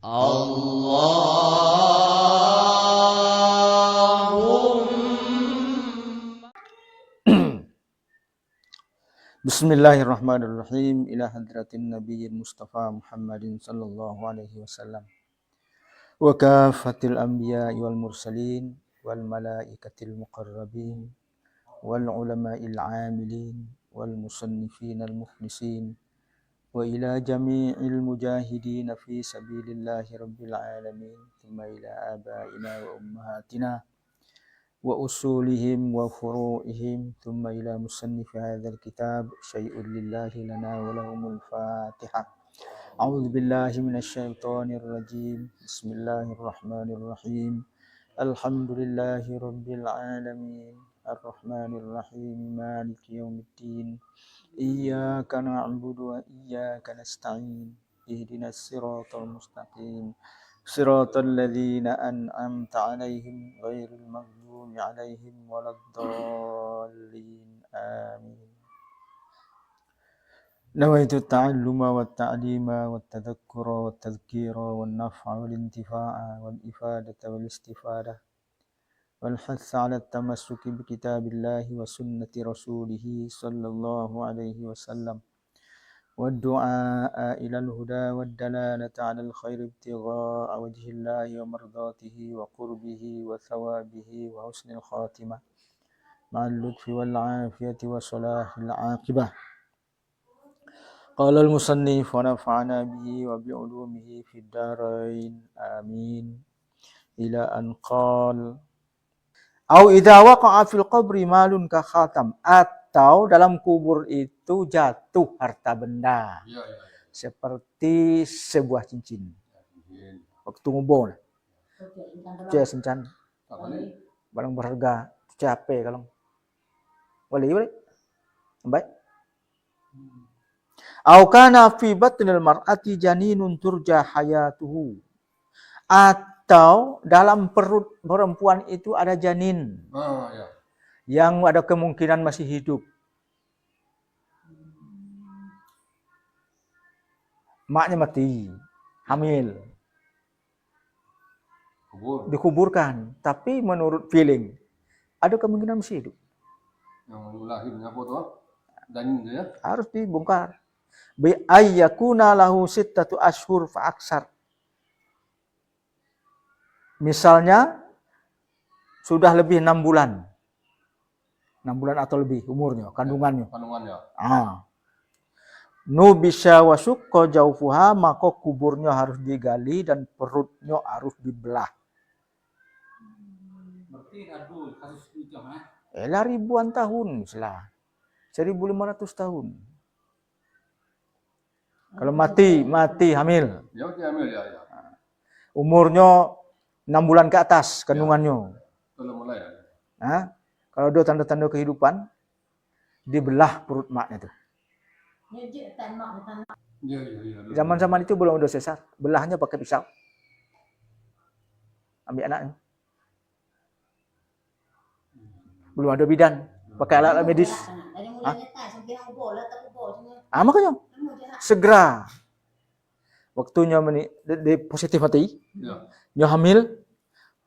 Allahumma Bismillahirrahmanirrahim. Ila hadratin nabiyyin Mustafa Muhammadin sallallahu alaihi wasallam wa kafatil anbiya'i wal mursalin wal malaikatil muqarrabin wal ulama'il 'amilin wal musannifin al mukhlisin wa ila jami'il mujahidin fi sabilillahi rabbil alamin thumma ila aba'ina wa ummahatina wa usulihim wa furu'ihim thumma ila musannif hadzal kitab syai'un lillahi lana wa lahumul fatihah. A'udzu billahi minasyaitonir rajim. Bismillahirrahmanirrahim. Alhamdulillahi rabbil alamin. Arrahmanir rahim. Maliki yaumiddin. Iyyaka na'budu wa iyyaka nasta'in. Ihdinas siratal mustaqim. Siratal ladzina an'amta 'alaihim ghairil maghdubi 'alaihim waladdallin. Amin. Nawaitu ta'alluma wat ta'lima wat tadhakkura wat tadhkira wan naf'a wal intifa'a wal ifadata wal istifadah wal hatha 'ala at-tamassuki bi kitabillahi wa sunnati rasulih sallallahu alaihi wasallam wad du'a ila al-huda wad dalalata 'ala al-khair ibtigha'a wajhillahi wa mardatihi wa qurbihi wa thawabihi wa husnil khatimah ma'al lutfi wal 'afiyati wa salahil 'aqibah. Qala al-musannif wa nafa'ana bihi wa bi'ulumihi fid darain amin. Ila an qala au idza waqa'a fil qabri malun ka khatam, atau dalam kubur itu jatuh harta benda seperti sebuah cincin waktu ngubur cia sencan barang berharga capek kalau boleh baik. Au kana fi batnil mar'ati janinun turja hayatuhu, atau dalam perut perempuan itu ada janin yang ada kemungkinan masih hidup. Maknya mati, hamil, dikuburkan, tapi menurut feeling ada kemungkinan masih hidup. Yang lahirnya apa tuh? Janin ya? Harus dibongkar. Bi ayyakuna lahu sittatu ashhur fa aksar. Misalnya sudah lebih 6 bulan. 6 bulan atau lebih umurnya, kandungannya. Nubisha wa syukka jaufuha, maka kuburnya harus digali dan perutnya harus dibelah. Berarti ada kasus itu Ribuan tahun setelah 1500 tahun. Kalau mati hamil. Ya, hamil ya. Umurnya 6 bulan ke atas kandungannya. Belum mulai ya. Nah, kalau ada tanda-tanda kehidupan, dibelah perut maknya tuh. Ya. Zaman-zaman itu belum ada sesar, belahnya pakai pisau. Ambil anaknya. Belum ada bidan, pakai alat medis. Makanya segera waktunya di positif mati, nyo hamil,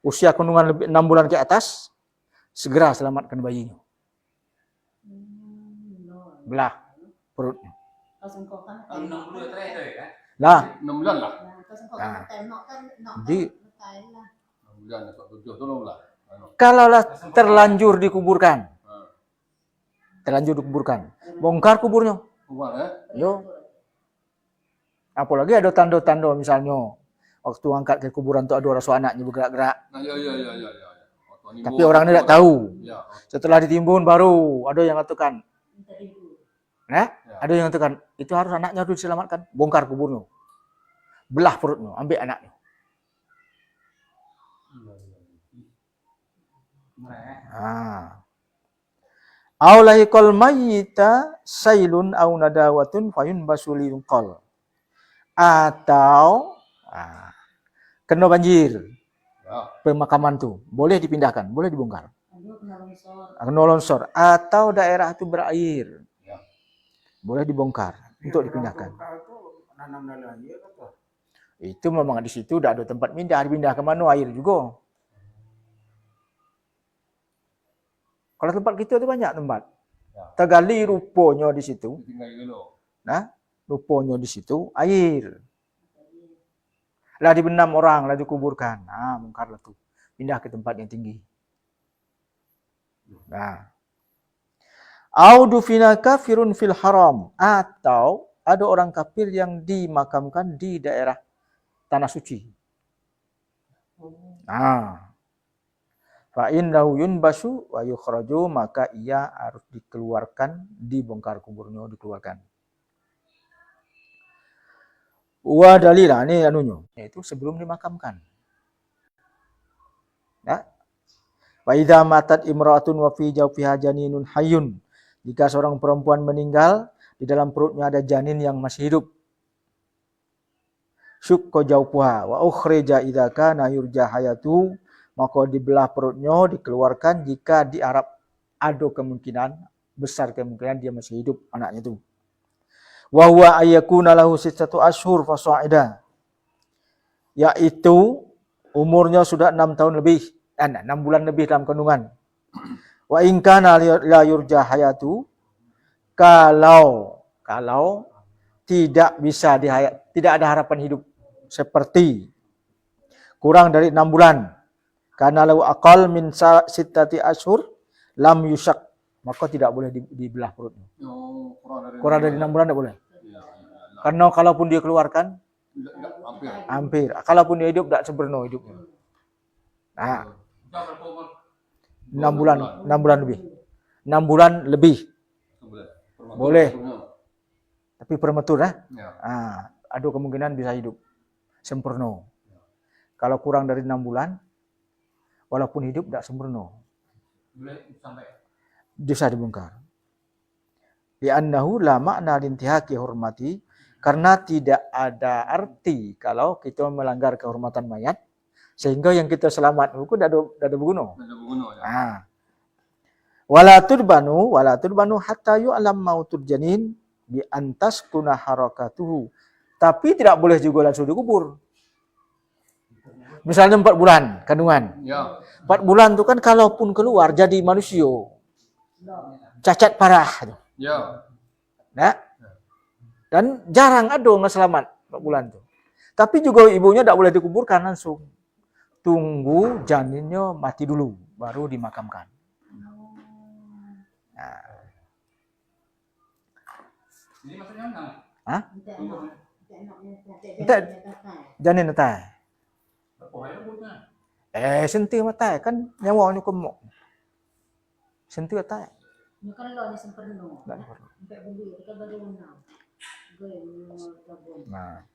usia kandungan lebih 6 bulan ke atas, segera selamatkan bayinya. Belah perutnya. Nah, 6 bulan lah. Di 6 bulan atau 7 tolonglah. Kalaulah terlanjur dikuburkan, bongkar kuburnya. Yo. Apalagi ada tanda-tanda misalnya waktu angkat ke kuburan tuh ada rasa anaknya bergerak-gerak. Ya. Tapi orangnya tidak tahu. Setelah ditimbun baru ada yang mengatakan. Ada yang mengatakan itu harus anaknya harus diselamatkan, bongkar kuburnya. Belah perutnya, ambil anaknya. Aulahi qal mayyita sailun au nadawatun fayun basulil qal. Atau kena banjir. Pemakaman tuh boleh dipindahkan, boleh dibongkar. Kena longsor atau daerah itu berair. Boleh dibongkar untuk dipindahkan. Itu memang di situ dah ada tempat pindah ke mana air juga. Kalau tempat kita tu banyak tempat. Ya. Tergali rupanya di situ. Tinggal dulu. Nah, rupanya di situ air. Lah dibenam orang, lah dikuburkan. Nah, mungkarlah tu. Pindah ke tempat yang tinggi. Nah. Audu fina kafirun fil haram. Atau ada orang kafir yang dimakamkan di daerah tanah suci. Nah. Fa innahu yunbasu wa yukhraju, maka ia harus dikeluarkan, dibongkar kuburnya, dikeluarkan. Wa dalilah, ini anunya, itu sebelum dimakamkan. Ya. Wa idza matat imra'atun wa fi jawfiha janinun hayyun. Jika seorang perempuan meninggal, di dalam perutnya ada janin yang masih hidup. Syukka jawfuha wa ukhrija idza kana yurja hayatu, maka dibelah perutnya, dikeluarkan jika diharap ada kemungkinan, besar kemungkinan dia masih hidup anaknya itu. Wa huwa ayyakuna lahu 6 ashhur fasa'ida, yaitu umurnya sudah 6 tahun lebih, 6 bulan lebih dalam kandungan. Wa in kana la yurja hayatu, kalau tidak bisa tidak ada harapan hidup, seperti kurang dari 6 bulan, karena lau aqal min 6 ashhur lam yusak, maka tidak boleh dibelah perutnya. Kurang dari 6 bulan tidak boleh. Karena kalaupun dia keluarkan, hampir. Kalaupun dia hidup, tidak sempurna hidupnya. Nah, 6 bulan lebih. 6 bulan lebih. Boleh. Tapi prematur ya. Ada kemungkinan bisa hidup sempurna. Kalau kurang dari 6 bulan, walaupun hidup tidak sempurna, bisa dibongkar. Li'annahu la makna lintihaki hurmati, karena tidak ada arti kalau kita melanggar kehormatan mayat, sehingga yang kita selamat itu tidak ada berguna. Ya. Wala tudbanu hatta yu'lam mautud janin bi antas kuna harakatuhu. Tapi tidak boleh juga langsung dikubur. Misalnya 4 bulan kandungan. Ya. 4 bulan itu kan kalaupun keluar jadi manusia, cacat parah. Ya. Nah, dan jarang ada yang selamat 4 bulan itu. Tapi juga ibunya tidak boleh dikuburkan langsung. Tunggu janinnya mati dulu, baru dimakamkan. Nah. Jadi maksudnya enggak? Hah? Tidak, janin netai. Senti matai kan nyawanya kemuk. Senti matai. Ini kan lo ni sempurna. Sampai beli kita baru menang. Nah.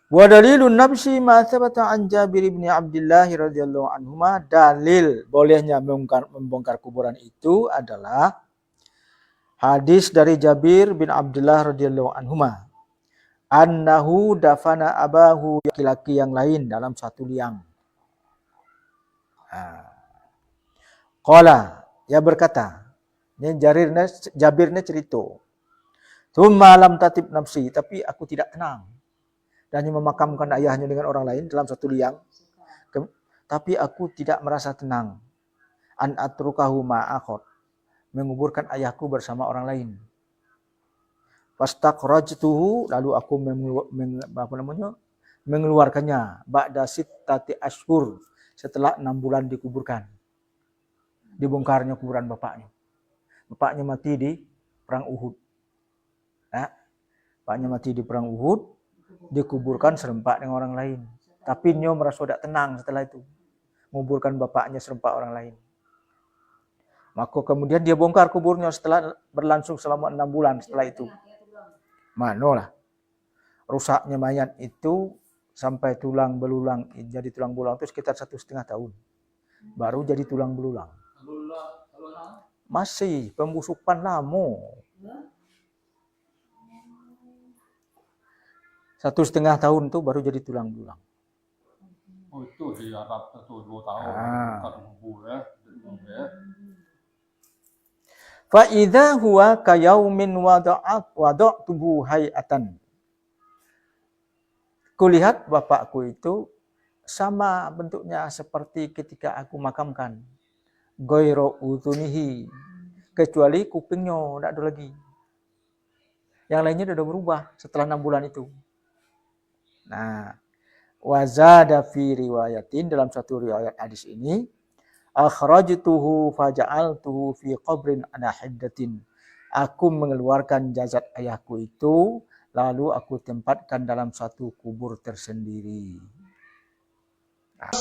Wa dalilun nafsi ma thabata an Jabir bin Abdullah radhiyallahu anhuma, dalil bolehnya membongkar kuburan itu adalah hadis dari Jabir bin Abdullah radhiyallahu anhuma, annahu dafana abahu, laki-laki yang lain dalam satu liang. Qala, ia berkata, ini Jabirnya cerita, "Tsumma lam tatib nafsi," tapi aku tidak tenang. Dan dia memakamkan ayahnya dengan orang lain dalam satu liang. Tapi aku tidak merasa tenang. An atrukahu ma'akhot, menguburkan ayahku bersama orang lain. Fastaqrajtuhu, lalu aku mengeluarkannya ba'da 6 ashhur, setelah 6 bulan dikuburkan. Dibongkarnya kuburan bapaknya. Bapaknya mati di perang Uhud. Bapaknya mati di perang Uhud, dikuburkan serempak dengan orang lain. Tapi dia merasa tidak tenang setelah itu. Menguburkan bapaknya serempak orang lain. Maka kemudian dia bongkar kuburnya setelah berlangsung selama 6 bulan setelah itu. Manolah. Rusaknya mayat itu sampai tulang belulang. Jadi tulang belulang itu sekitar 1,5 tahun. Baru jadi tulang belulang. Masih pembusukan lama. 1,5 tahun tuh baru jadi tulang belulang. Oh, itu di Arab 1-2 tahun. Tak kubur ya. Fa idza huwa kayaumin wada'tuhu hay'atan. Kulihat bapakku itu sama bentuknya seperti ketika aku makamkan. Goiro udhunihi. Kecuali kupingnya tidak ada lagi. Yang lainnya sudah berubah setelah 6 bulan itu. Nah, wazada fi riwayatin, dalam satu riwayat hadis ini, akhrajtuhu faja'altuhu fi qabrin ana hiddatin. Aku mengeluarkan jasad ayahku itu, lalu aku tempatkan dalam satu kubur tersendiri. Nah.